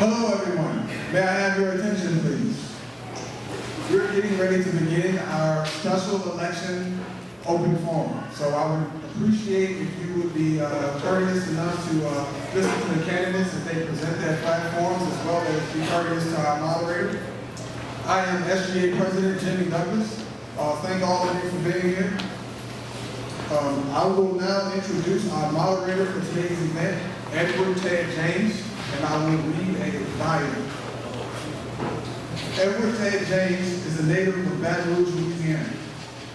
Hello everyone. May I have your attention please? We're getting ready to begin our special election open forum. So I would appreciate if you would be courteous enough to listen to the candidates as they present their platforms, as well as be courteous to our moderator. I am SGA President Jimmy Douglas. Thank all of you for being here. I will now introduce our moderator for today's event, Edward Ted James, and I will read a bio. Edward Ted James is a native of Baton Rouge, Louisiana.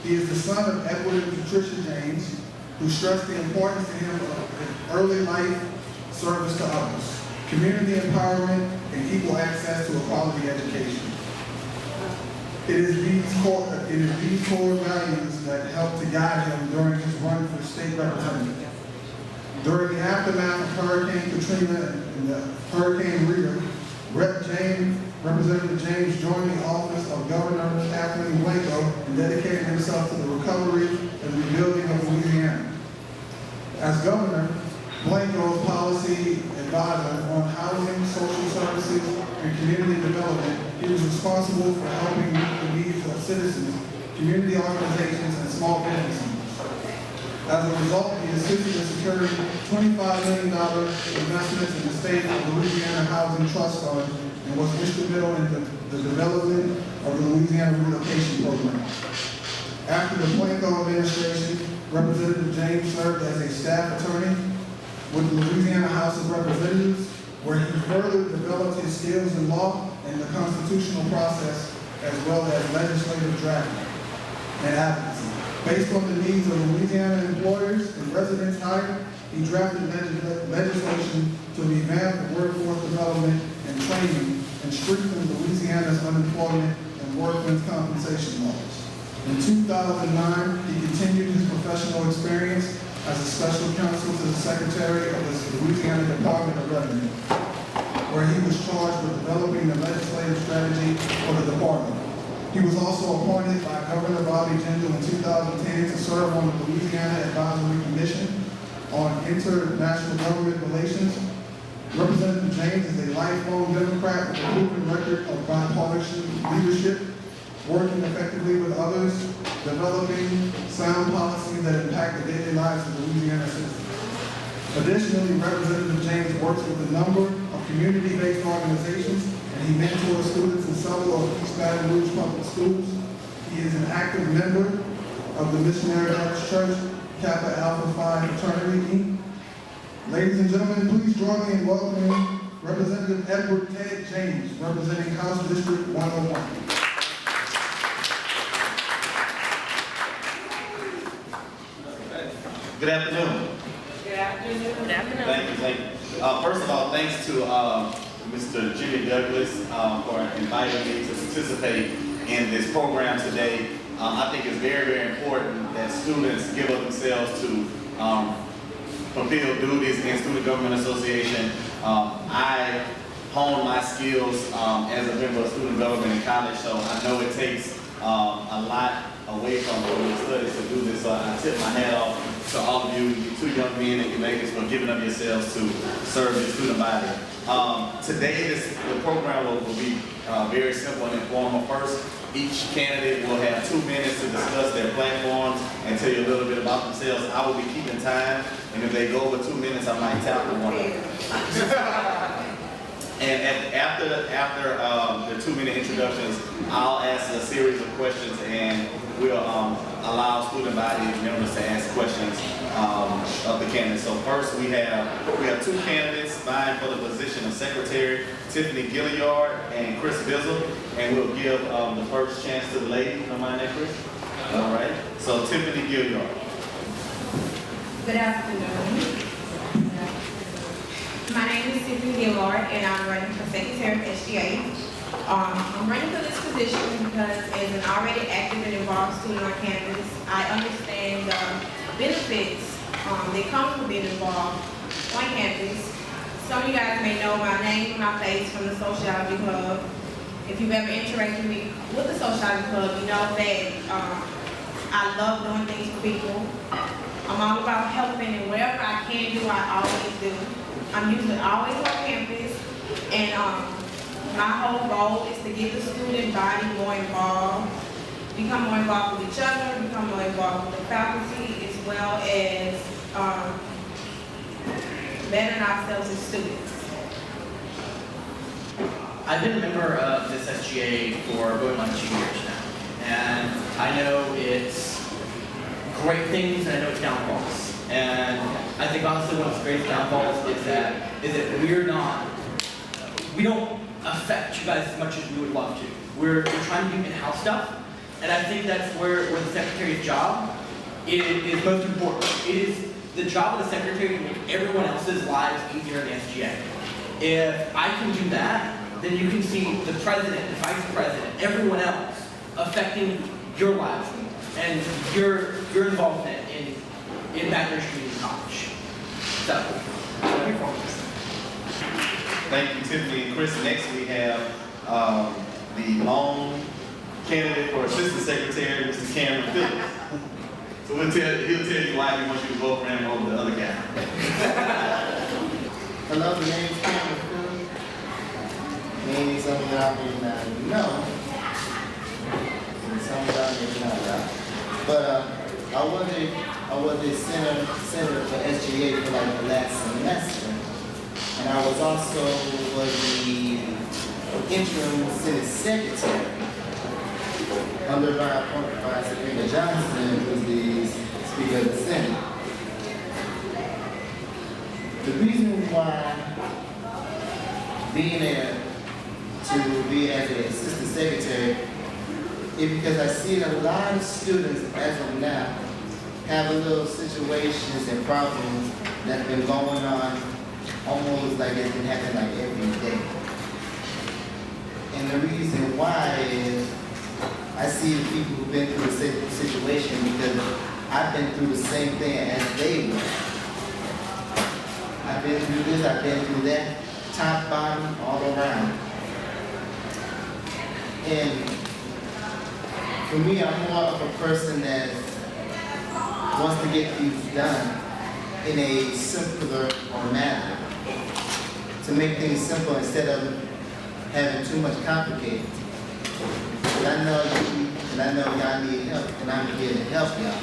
He is the son of Edward and Patricia James, who stressed the importance to him of early life service to others, community empowerment, and equal access to a quality education. It is these core values that helped to guide him during his run for state representative. During the aftermath of Hurricane Katrina and the Hurricane Rita, Representative James joined the office of Governor Kathleen Blanco and dedicated himself to the recovery and rebuilding of Louisiana. As governor, Blanco's policy advisor on housing, social services, and community development, he was responsible for helping meet the needs of citizens, community organizations, and small businesses. As a result, he assisted in securing $25 million investments in the state of Louisiana Housing Trust Fund and was instrumental in the development of the Louisiana Relocation Program. After the Blanco administration, Representative James served as a staff attorney with the Louisiana House of Representatives, where he further developed his skills in law and the constitutional process, as well as legislative drafting and advocacy. Based on the needs of Louisiana employers and residents hired, he drafted legislation to revamp the workforce development and training and strengthen Louisiana's unemployment and workmen's compensation laws. In 2009, he continued his professional experience as a special counsel to the Secretary of the Louisiana Department of Revenue, where he was charged with developing the legislative strategy for the department. He was also appointed by Governor Bobby Jindal in 2010 to serve on the Louisiana Advisory Commission on International Government Relations. Representative James is a lifelong Democrat with a proven record of bipartisan leadership, working effectively with others, developing sound policies that impact the daily lives of Louisiana citizens. Additionally, Representative James works with a number of community-based organizations, and he mentors students in several of East Baton Rouge public schools. He is an active member of the Missionary Baptist Church, Kappa Alpha Phi Fraternity, Inc. Ladies and gentlemen, please join me in welcoming Representative Edward Ted James, representing House District 101. Good afternoon. Good afternoon. Good afternoon. Thank you. First of all, thanks to Mr. Jimmy Douglas for inviting me to participate in this program today. I think it's very, very important that students give up themselves to fulfill duties in Student Government Association. I honed my skills as a member of student government in college, so I know it takes a lot away from your studies to do this. So I tip my hat off to all of you, you two young men and you ladies, for giving up yourselves to serve the student body. Today, the program will be very simple and informal. First, each candidate will have 2 minutes to discuss their platforms and tell you a little bit about themselves. I will be keeping time, and if they go over 2 minutes, I might tap on one of them. And after the 2-minute introductions, I'll ask a series of questions, and we'll allow student body members to ask questions of the candidates. So first, we have 2 candidates vying for the position of secretary, Tiffany Guillard and Chris Bizzell, and we'll give the first chance to the lady. Don't mind that, Chris? All right. So Tiffany Guillard. Good afternoon. My name is Tiffany Guillard, and I'm running for Secretary of SGA. I'm running for this position because as an already active and involved student on campus, I understand the benefits that come from being involved on campus. Some of you guys may know my name, my face from the Sociology Club. If you've ever interacted with the Sociology Club, you know that I love doing things for people. I'm all about helping, and whatever I can do, I always do. I'm usually always on campus. And my whole goal is to get the student body more involved, become more involved with each other, become more involved with the faculty, as well as bettering ourselves as students. I've been a member of this SGA for going on 2 years now, and I know it's great things and I know it's downfalls. And I think honestly one of its greatest downfalls is that we don't affect you guys as much as we would love to. We're trying to do in-house stuff, and I think that's where the secretary's job is most important. It is the job of the secretary to make everyone else's lives easier in the SGA. If I can do that, then you can see the president, the vice president, everyone else affecting your lives and your involvement in Baton Rouge Community College. So, here for us. Thank you, Tiffany and Chris. Next we have the lone candidate for Assistant Secretary, Mr. Cameron Phillips. So he'll tell you why he wants you to vote for him over the other guy. Hello, my name is Cameron Phillips. Maybe some of y'all may not know. And some of y'all may not know. But I was the senator for SGA for like the last semester. And I was also the interim Senate Secretary under my appointment by Secretary Johnson, who was the Speaker of the Senate. The reason why being there to be as an Assistant Secretary is because I see a lot of students as of now have a little situations and problems that have been going on almost like it's been happening like every day. And the reason why is I see the people who've been through the same situation because I've been through the same thing as they were. I've been through this, I've been through that, top, bottom, all around. And for me, I'm more of a person that wants to get things done in a simpler manner. To make things simple instead of having too much complicated. But I know you, and I know y'all need help, and I'm here to help y'all.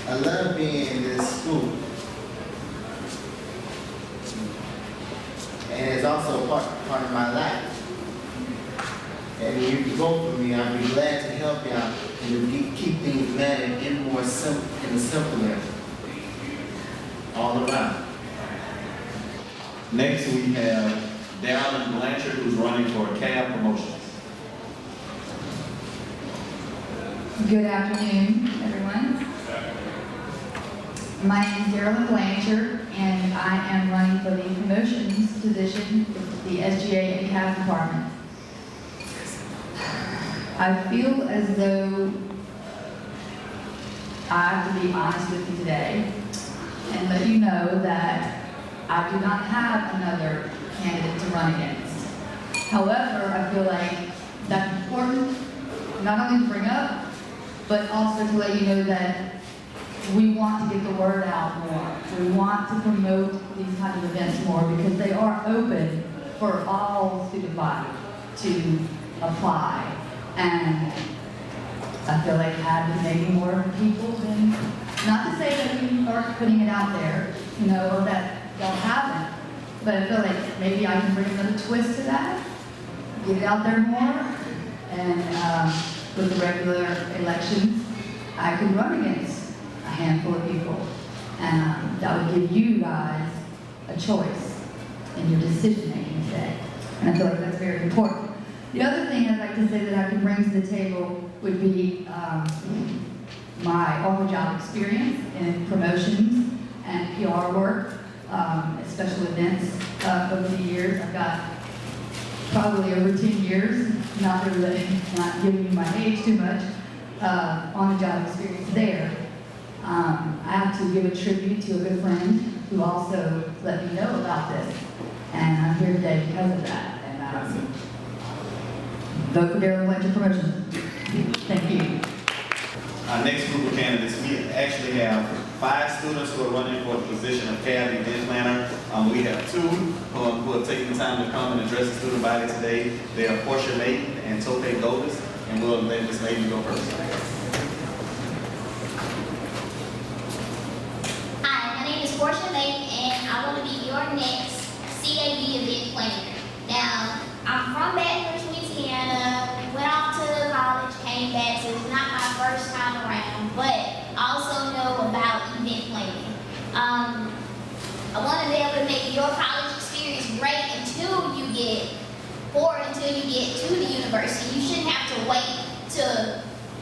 I love being in this school. And it's also part of my life. And if you vote for me, I'll be glad to help y'all and to keep things managed in more simpler all around. Next we have Daroyin Blanchard, who's running for CAB promotions. Good afternoon, everyone. My name is Daroyin Blanchard, and I am running for the promotions position with the SGA and CAB department. I feel as though I have to be honest with you today and let you know that I do not have another candidate to run against. However, I feel like that's important not only to bring up, but also to let you know that we want to get the word out more. We want to promote these kinds of events more because they are open for all student body to apply. And I feel like having maybe more people than, not to say that we aren't putting it out there, you know, or that y'all haven't, but I feel like maybe I can bring another twist to that, get it out there more, and with the regular elections, I can run against a handful of people, and that would give you guys a choice in your decision making today, and I feel like that's very important. The other thing I'd like to say that I can bring to the table would be my on-the-job experience in promotions and PR work, special events over the years. I've got probably over 10 years, not giving you my age too much, on-the-job experience there. I have to give a tribute to a good friend who also let me know about this, and I'm here today because of that. And vote for Daroyin Blanchard promotion. Thank you. Our next group of candidates, we actually have 5 students who are running for the position of CAB event planner. We have 2 who have taken the time to come and address the student body today. They are Porcha Maten and Tope Godis, and we'll let Ms. Maten go first. Hi, my name is Porcha Maten, and I want to be your next CAB event planner. Now, I'm from Baton Rouge, Louisiana, went off to college, came back, so it's not my first time around, but I also know about event planning. I want to be able to make your college experience great until you get to the university. You shouldn't have to wait to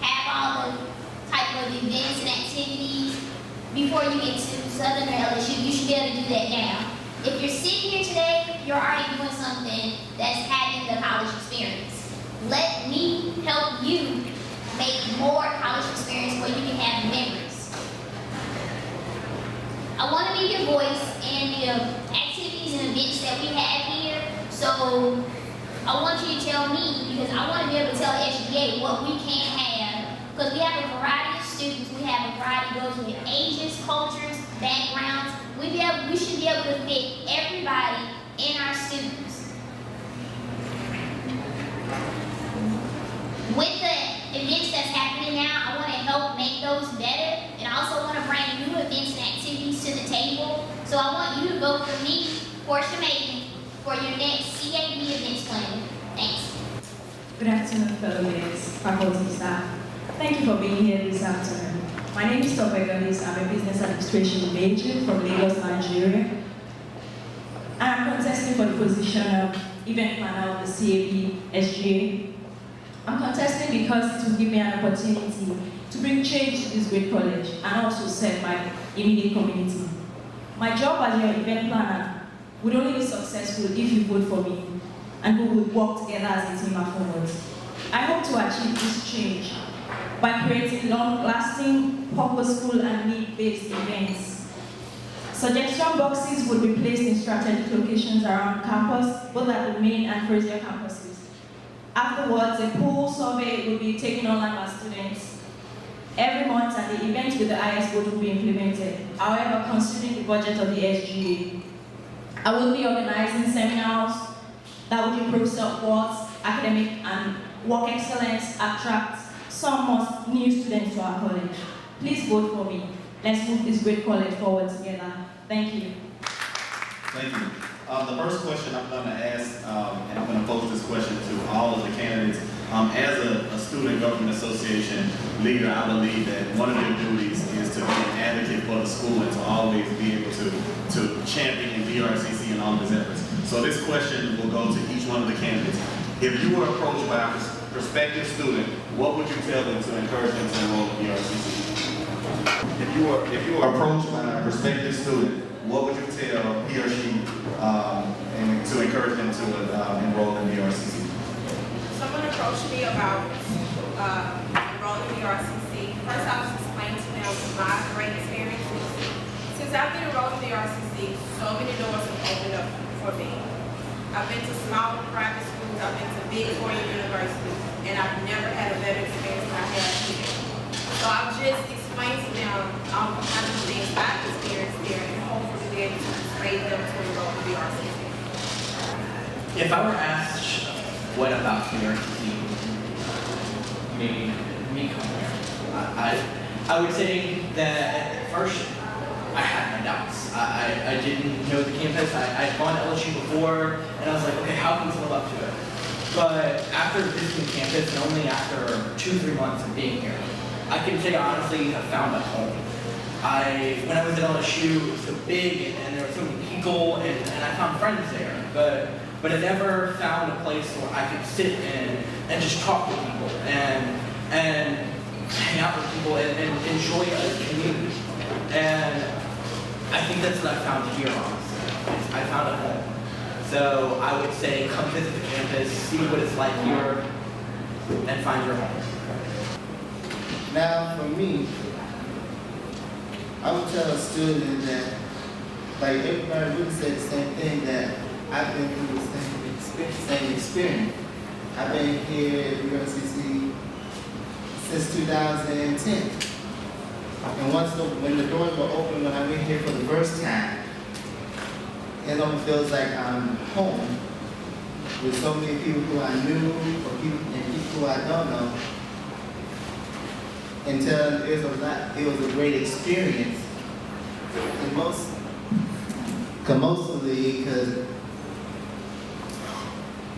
have all the type of events and activities before you get to Southern or LSU. You should be able to do that now. If you're sitting here today, you're already doing something that's having the college experience. Let me help you make more college experience where you can have memories. I want to be your voice in the activities and events that we have here. So I want you to tell me, because I want to be able to tell SGA what we can have. Because we have a variety of students. We have a variety of those with ages, cultures, backgrounds. We should be able to fit everybody in our students. With the events that's happening now, I want to help make those better, and I also want to bring new events and activities to the table. So I want you to vote for me, Porcha Maten, for your next CAB events planner. Thanks. Good afternoon, fellow leaders, faculty, staff. Thank you for being here this afternoon. My name is Tope. I'm a business administration major from Lagos, Nigeria. I'm contesting for the position of event planner of the CAB SGA. I'm contesting because it will give me an opportunity to bring change to this great college and also serve my immediate community. My job as your event planner would only be successful if you vote for me and we would work together as a team afterwards. I hope to achieve this change by creating long-lasting, purposeful, and need-based events. Suggestion boxes would be placed in strategic locations around campus, both at the main and Fraser campuses. Afterwards, a poll survey will be taken online by students every month, and the event with the highest vote will be implemented. However, considering the budget of the SGA, I will be organizing seminars that would improve self-worth, academic and work excellence, attract some most new students to our college. Please vote for me. Let's move this great college forward together. Thank you. Thank you. The first question I'm going to ask, and I'm going to pose this question to all of the candidates. As a student government association leader, I believe that one of your duties is to be an advocate for the school and to always be able to champion BRCC and all of its efforts. So this question will go to each one of the candidates. If you were approached by a prospective student, what would you tell them to encourage them to enroll in BRCC? If you were approached by a prospective student, what would you tell he or she and to encourage them to enroll in BRCC? Someone approached me about enrolling in BRCC. First, I was explaining to them my great experiences. Since I've been enrolled in BRCC, so many doors have opened up for me. I've been to small private schools, I've been to big four-year universities, and I've never had a better experience than I have here. So I'll just explain to them all the kinds of things I've experienced there, and hopefully be able to persuade them to enroll in BRCC. If I were asked what about BRCC made me come here, I would say that at first I had my doubts. I didn't know the campus. I'd gone to LSU before, and I was like, okay, how can we live up to it? But after visiting campus, and only after 2-3 months of being here, I can say honestly, I found a home. When I was at LSU, it was so big, and there were so many people, and I found friends there. But I never found a place where I could sit in and just talk to people and hang out with people and enjoy a community. And I think that's what I found here, honestly. I found a home. So I would say come visit the campus, see what it's like here, and find your home. Now, for me, I would tell a student that, like everybody really said the same thing, that I've been through the same experience. I've been here at USCC since 2010. And when the doors were open, when I went here for the first time, it almost feels like I'm home with so many people who I knew or people who I don't know. Until it was a great experience. And mostly because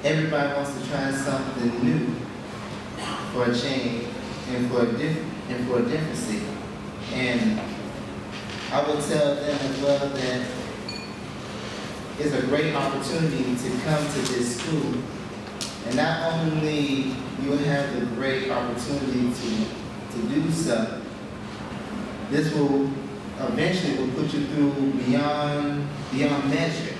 everybody wants to try something new for a change and for a differency. And I will tell them as well that it's a great opportunity to come to this school. And not only you will have the great opportunity to do so, this will eventually put you through beyond measure.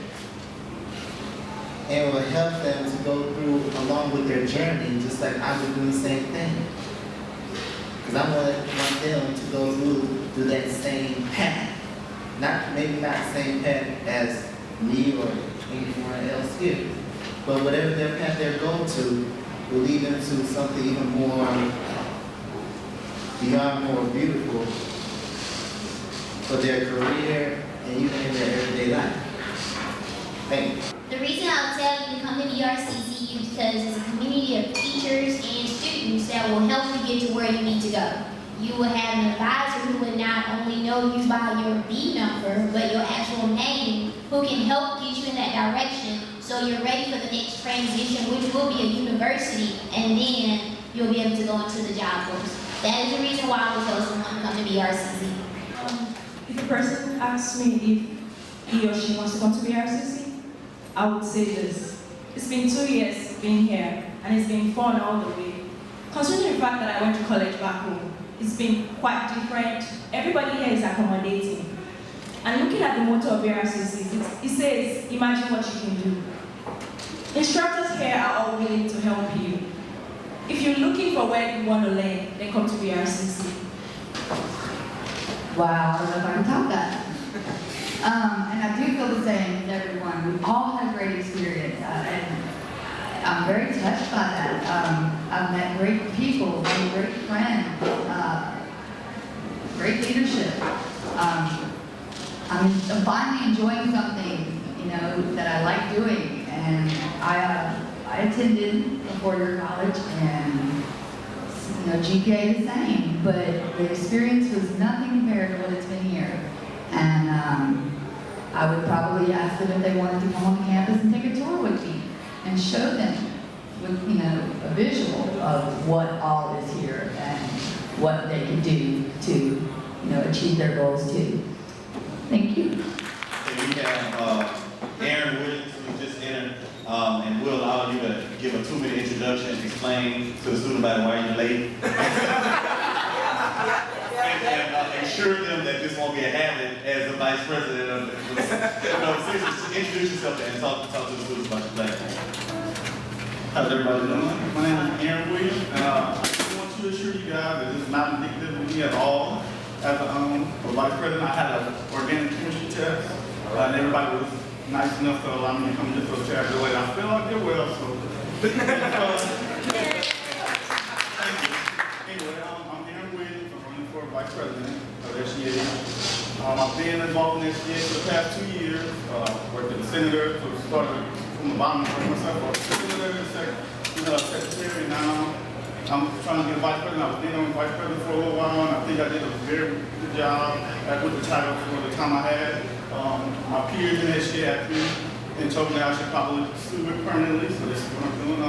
And will help them to go through along with their journey, just like I was doing the same thing. Because I want them to go through that same path. Maybe not the same path as me or anyone else here, but whatever their path they're going to will lead them to something even more, beyond more beautiful for their career and even in their everyday life. Thank you. The reason I'll tell you to come to BRCC is because it's a community of teachers and students that will help you get to where you need to go. You will have an advisor who will not only know you by your B number, but your actual name, who can help get you in that direction so you're ready for the next transition, which will be a university, and then you'll be able to go into the job force. That is the reason why I would tell someone to come to BRCC. If a person asks me if he or she wants to come to BRCC, I would say this. It's been 2 years being here, and it's been fun all the way. Considering the fact that I went to college back home, it's been quite different. Everybody here is accommodating. And looking at the motto of BRCC, it says, imagine what you can do. Instructors here are all willing to help you. If you're looking for where you want to learn, then come to BRCC. Wow, I don't know if I can top that. And I do feel the same with everyone. We've all had a great experience, and I'm very touched by that. I've met great people, made great friends, great leadership. I'm finally enjoying something, that I like doing. And I attended a four-year college, and GPA the same, but the experience was nothing compared to what it's been here. And I would probably ask them if they wanted to come on campus and take a tour with me and show them with, a visual of what all is here and what they can do to, achieve their goals too. Thank you. Okay, we have Erin Williams, who just entered, and we'll allow you to give a 2-minute introduction, explain to the student body why you're late. And assure them that this won't be a habit as the vice president of the introduce yourself and talk to the students about your platform. How's everybody doing? My name is Erin Williams, and I just want to assure you guys that this is not indicative of me at all. As a vice president, I had an organic chemistry test, and everybody was nice enough to allow me to come just for the chair later. I feel like they're well, so. Thank you. Anyway, I'm Erin Williams. I'm running for vice president of SGA. I've been involved in SGA for the past 2 years. Worked as a senator, so started from the bottom for myself. I was a senator, secretary. Now I'm trying to get vice president. I was interim vice president for a little while, and I think I did a very good job with the title for the time I had. My peers in SGA asked me and told me I should probably sue it permanently, so this is what I'm doing.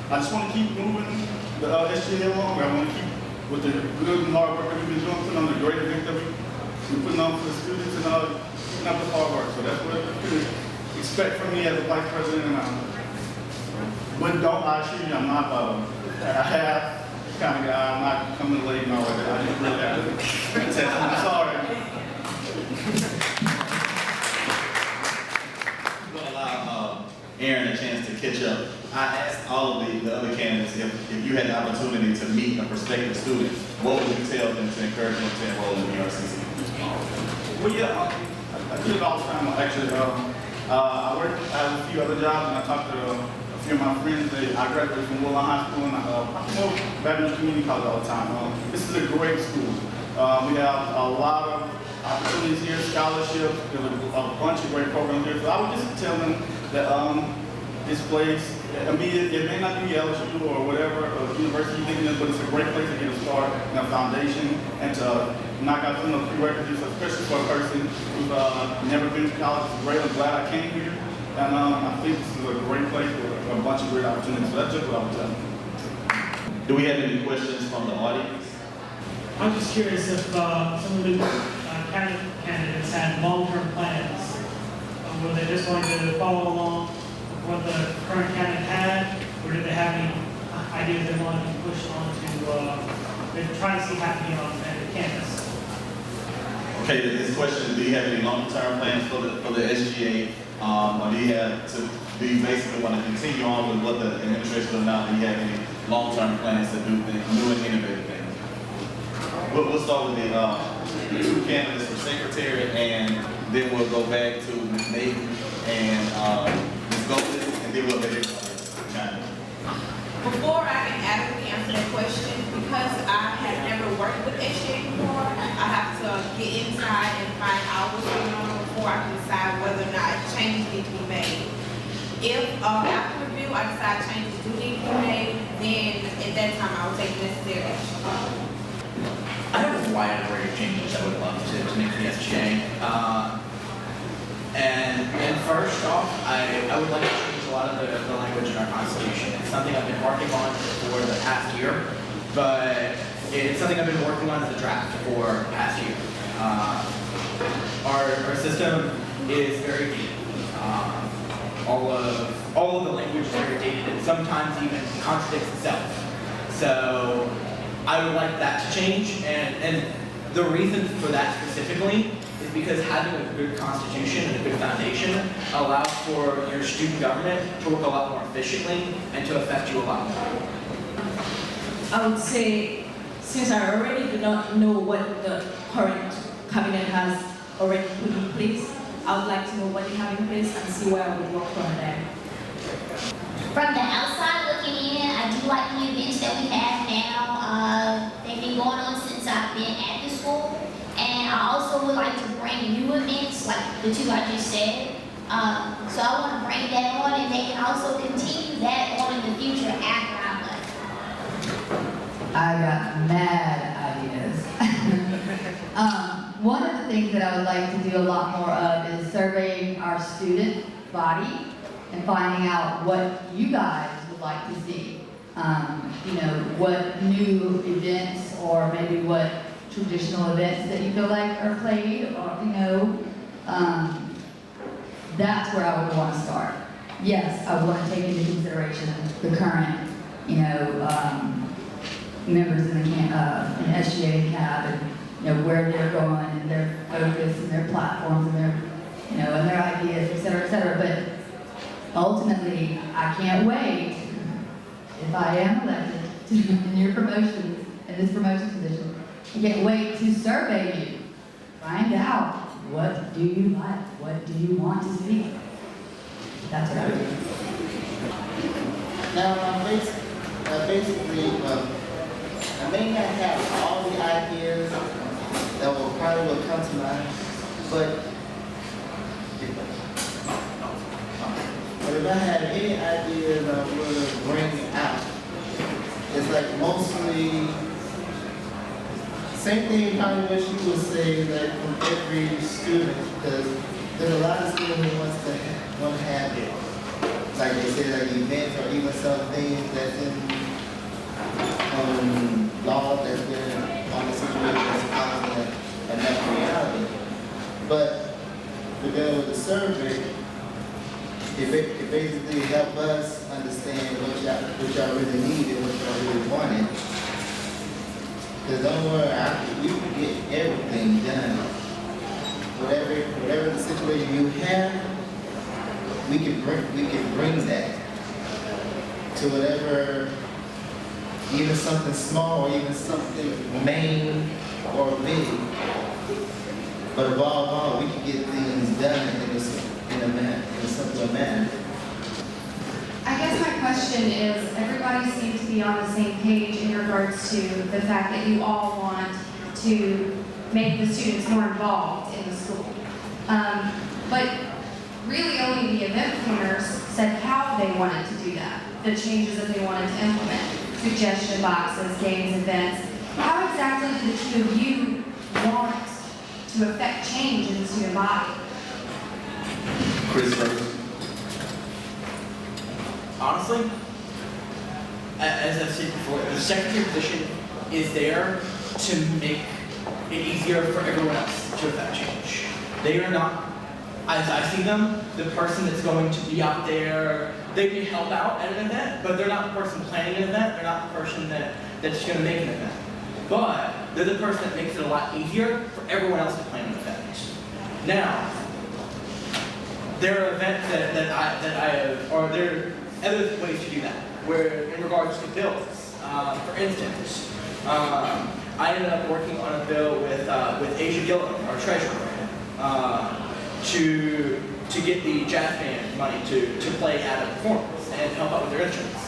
I just want to keep moving the SGA along. I want to keep with the good and hard work that we've been doing, putting on the great event that we're putting on for the students and putting up the hard work. So that's what you can expect from me as a vice president. But don't, I assure you, I'm not a half kind of guy. I'm not coming late and all like that. I just really have to test. I'm sorry. I'm going to allow Erin a chance to catch up. I asked all of the other candidates if you had the opportunity to meet a prospective student, what would you tell them to encourage them to enroll in BRCC? Well, yeah, I do it all the time. Actually, I have a few other jobs, and I talked to a few of my friends. I graduated from Woodlawn High School, and I know Baton Rouge Community College all the time. This is a great school. We have a lot of opportunities here, scholarships, there's a bunch of great programs here. So I would just tell them that this place, I mean, it may not be LSU or whatever university you think it is, but it's a great place to get a start and a foundation and to knock out some of the prerequisites, especially for a person who's never been to college. It's great. I'm glad I came here. And I think this is a great place with a bunch of great opportunities. So that's just what I would tell them. Do we have any questions from the audience? I'm just curious if some of the candidates had long-term plans. Were they just going to follow along with what the current candidate had, or did they have any ideas they wanted to push on to try to see happening on the campus? Okay, this question, do you have any long-term plans for the SGA? Or do you basically want to continue on with what the administration does now? Do you have any long-term plans to do things, new and innovative things? We'll start with the two candidates for secretary, and then we'll go back to Ms. Maten and Ms. Godis, and then we'll get everybody. Before I can adequately answer that question, because I have never worked with SGA before, I have to get inside and find out what's going on before I can decide whether or not changes need to be made. If after review I decide changes do need to be made, then at that time I will take necessary action. I have a wide array of changes I would love to make to the SGA. And first off, I would like to change a lot of the language in our Constitution. It's something I've been working on for the past year, but it's something I've been working on as a draft for the past year. Our system is very deep. All of the language is very dated and sometimes even contradicts itself. So I would like that to change, and the reason for that specifically is because having a good constitution and a good foundation allows for your student government to work a lot more efficiently and to affect you a lot more. I would say, since I already do not know what the current cabinet has already put in place, I would like to know what they have in place and see where I would work from there. From the outside looking in, I do like the events that we have now. They've been going on since I've been at the school. And I also would like to bring new events, like the two I just said. So I want to bring that on, and they can also continue that on in the future after I'm done. I got mad ideas. One of the things that I would like to do a lot more of is surveying our student body and finding out what you guys would like to see. What new events or maybe what traditional events that you feel like are played, or that's where I would want to start. Yes, I would want to take into consideration the current, members in the SGA cab, and where they're going and their focus and their platforms and their, and their ideas, et cetera, but ultimately, I can't wait, if I am elected in your promotions, in this promotion position, I can't wait to survey you. Find out, what do you like? What do you want to see? That's what I would do. Now, basically, I may not have all the ideas that will come to mind, but if I had any ideas I would bring out, it's like mostly same thing probably what you would say, like from every student, because there's a lot of students who want to have it. Like they say, like events or even some things that's in law that's been on the situation that's causing a natural reality. But together with the survey, it basically helps us understand what y'all really need and what y'all really wanted. Because don't worry, we can get everything done. Whatever the situation you have, we can bring that to whatever, even something small or even something main or big. But above all, we can get things done in a simpler manner. I guess my question is, everybody seems to be on the same page in regards to the fact that you all want to make the students more involved in the school. But really only the event planners said how they wanted to do that, the changes that they wanted to implement, suggestion boxes, games, events. How exactly do the two of you want to affect change in the student body? Chris first. Honestly, as I've said before, the secretary position is there to make it easier for everyone else to affect change. They are not, as I see them, the person that's going to be out there. They can help out at an event, but they're not the person planning an event. They're not the person that's going to make an event. But they're the person that makes it a lot easier for everyone else to plan an event. Now, there are events that I have, or there are other ways to do that. Where in regards to bills, for instance, I ended up working on a bill with Asia Guillard, our treasurer, to get the jazz band money to play at a performance and help out with their instruments.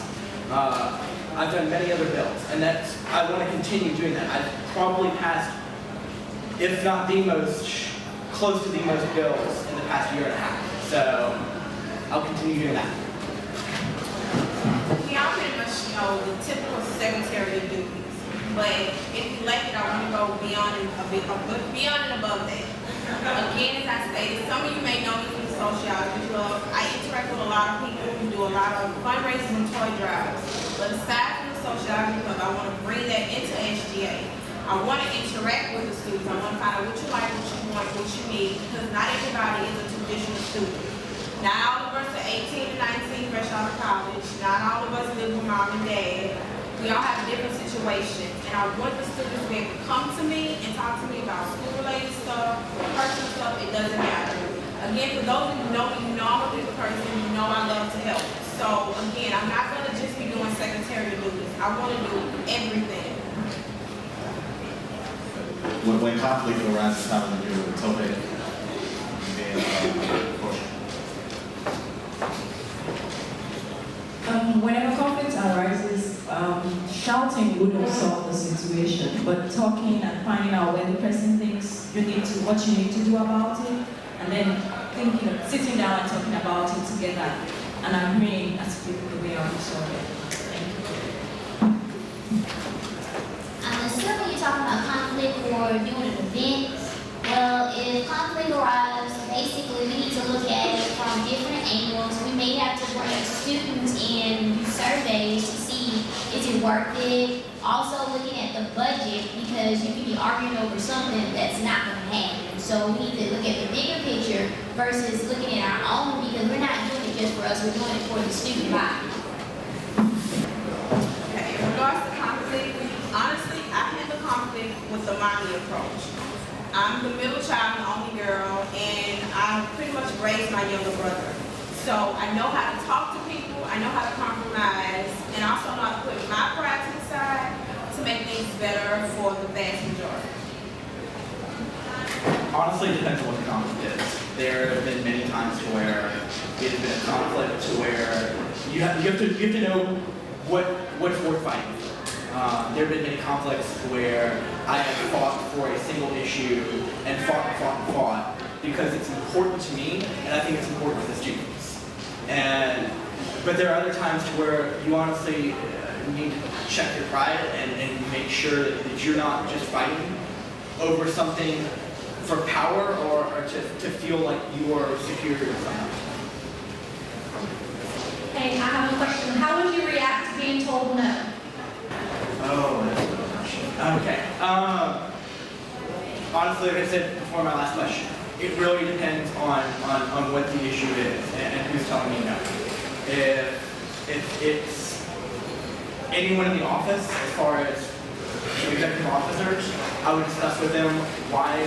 I've done many other bills, and I want to continue doing that. I've probably passed, if not the most, close to the most bills in the past year and a half. So I'll continue doing that. Y'all pretty much know the typical secretarial duties, but if elected, I want to go beyond and above that. Again, as I stated, some of you may know me from the sociology club. I interact with a lot of people who do a lot of fundraising and toy drives. But aside from the sociology club, I want to bring that into SGA. I want to interact with the students. I want to find out what you like, what you want, what you need, because not everybody is a traditional student. Not all of us are 18 to 19 fresh out of college. Not all of us live with mom and dad. We all have different situations. And I want the students to be able to come to me and talk to me about school-related stuff, personal stuff. It doesn't matter. Again, for those of you who know me, you know I'm a people person. You know I love to help. So again, I'm not going to just be doing secretarial duties. I want to do everything. When conflict arises, how do you deal with Tope? And Porcha. Whenever conflict arises, shouting wouldn't solve the situation, but talking and finding out where the person thinks what you need to do about it, and then sitting down and talking about it together, and agreeing as people the way on solve it. I'm assuming you're talking about conflict or doing an event. Well, if conflict arrives, basically we need to look at it from different angles. We may have to bring students in, do surveys to see is it worth it. Also looking at the budget, because you can be arguing over something that's not going to happen. So we need to look at the bigger picture versus looking at our own, because we're not doing it just for us, we're doing it for the student body. Okay, in regards to conflict, honestly, I handle conflict with the mommy approach. I'm the middle child, the only girl, and I pretty much raised my younger brother. So I know how to talk to people, I know how to compromise, and I also know how to put my pride to the side to make things better for the vast majority. Honestly, it depends on what the conflict is. There have been many times to where it's been a conflict to where you have to know what's worth fighting for. There have been many conflicts where I have fought for a single issue and fought because it's important to me, and I think it's important for the students. But there are other times to where you honestly need to check your pride and make sure that you're not just fighting over something for power or to feel like you are superior somehow. Hey, I have a question. How would you react to being told no? Oh, that's a good question. Okay. Honestly, like I said before my last question, it really depends on what the issue is and who's telling me no. If it's anyone in the office, as far as executive officers, I would discuss with them why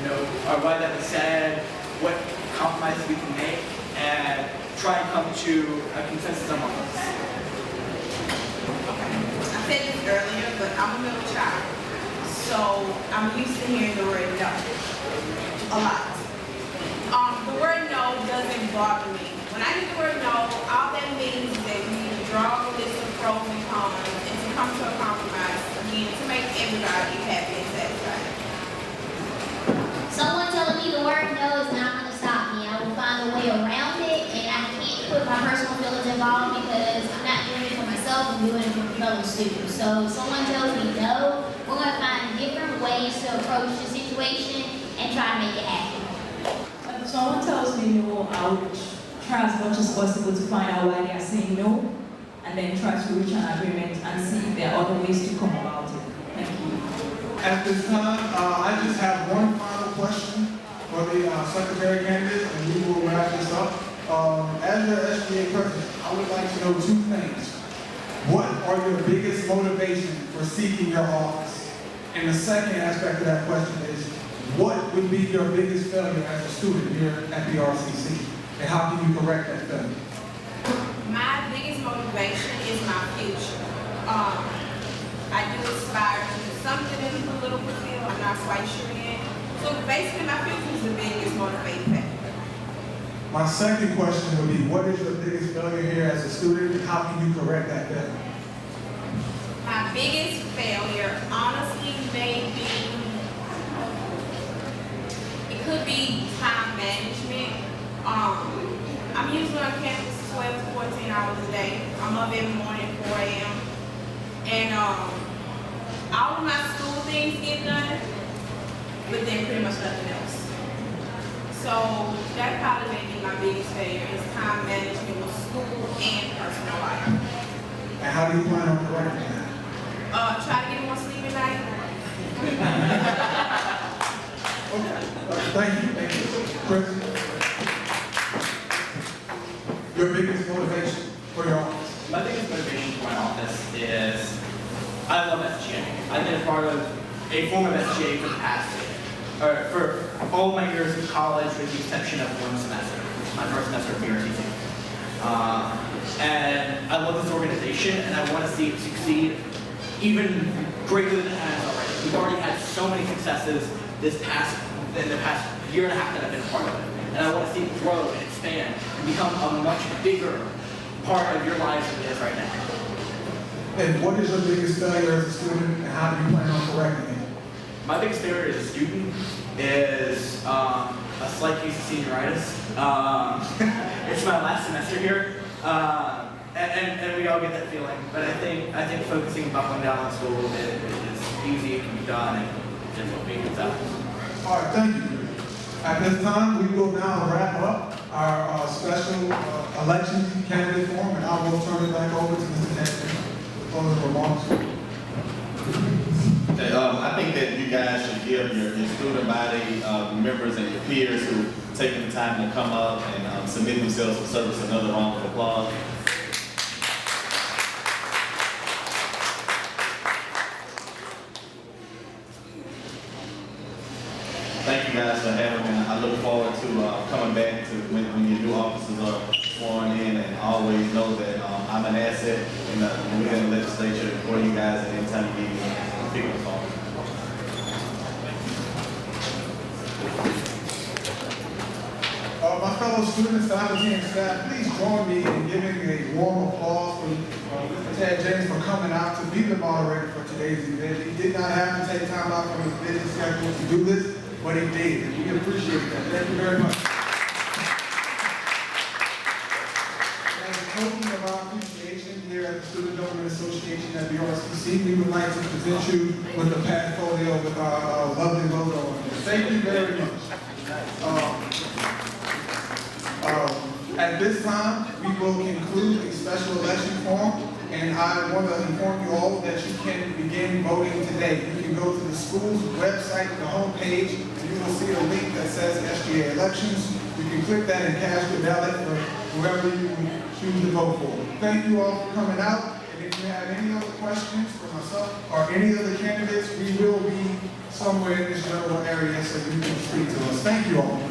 no, or why that was said, what compromises we can make, and try and come to a consensus among us. I said this earlier, but I'm a middle child, so I'm used to hearing the word no a lot. The word no doesn't bother me. When I hear the word no, all that means is that we need to draw a list of pros and cons and to come to a compromise, again, to make everybody happy and satisfied. my personal feelings involved because I'm not doing it for myself, I'm doing it for my fellow students. So if someone tells me no, we're gonna find different ways to approach the situation and try to make it happen. If someone tells me no, I would try as much as possible to find out why they are saying no, and then try to reach an agreement and see if there are other ways to come about it. Thank you. At this time, I just have one final question for the secretary candidate, and we will wrap this up. As your SGA president, I would like to know two things. What are your biggest motivations for seeking your office? And the second aspect of that question is, what would be your biggest failure as a student here at the RCC? And how can you correct that failure? My biggest motivation is my future. I do aspire to do something in the political field. I'm not quite sure yet. So basically, my future is the biggest motivating factor. My second question would be, what is your biggest failure here as a student, and how can you correct that failure? My biggest failure, honestly, may be, it could be time management. I'm usually on campus 12 to 14 hours a day. I'm up every morning at 4 a.m. And all of my school things get done, but then pretty much nothing else. So that probably may be my biggest failure is time management with school and personal life. And how do you plan on correcting that? Try to get more sleep at night. Thank you. Chris? Your biggest motivation for your office? My biggest motivation for my office is I love SGA. I've been a part of a form of SGA for the past, or for all my years of college with the exception of one semester, my first semester of BRTC. And I love this organization and I want to see it succeed even greater than it has already. We've already had so many successes in the past year and a half that I've been a part of it. And I want to see it grow and expand and become a much bigger part of your lives than it is right now. And what is your biggest failure as a student, and how do you plan on correcting it? My biggest failure as a student is a slight case of senioritis. It's my last semester here, and we all get that feeling. But I think focusing buckling down on school a little bit is easy, it can be done, and just what being itself. All right, thank you. At this time, we will now wrap up our special election candidate forum, and I will turn it back over to Mr. Tiffany for closing remarks. Okay, I think that you guys should give your student body members and your peers who taken the time to come up and submit themselves for service another round of applause. Thank you guys for having me. I look forward to coming back to when your new officers are sworn in, and always know that I'm an asset within the legislature for you guys at any time you need me. Pick up the phone. My fellow students, faculty, and staff, please join me in giving a warm applause for Mr. Ted James for coming out to be the moderator for today's event. He did not have to take time out from his busy schedule to do this, but he did, and we appreciate that. Thank you very much. As a token of our appreciation here at the Student Government Association at the RCC, we would like to present you with the portfolio with our lovely logo on it. Thank you very much. At this time, we will conclude a special election form, and I want to inform you all that you can begin voting today. You can go to the school's website, the homepage, and you will see a link that says SGA Elections. You can click that and cast your ballot for whoever you choose to vote for. Thank you all for coming out, and if you have any other questions for myself or any other candidates, we will be somewhere in this general area so you can speak to us. Thank you all.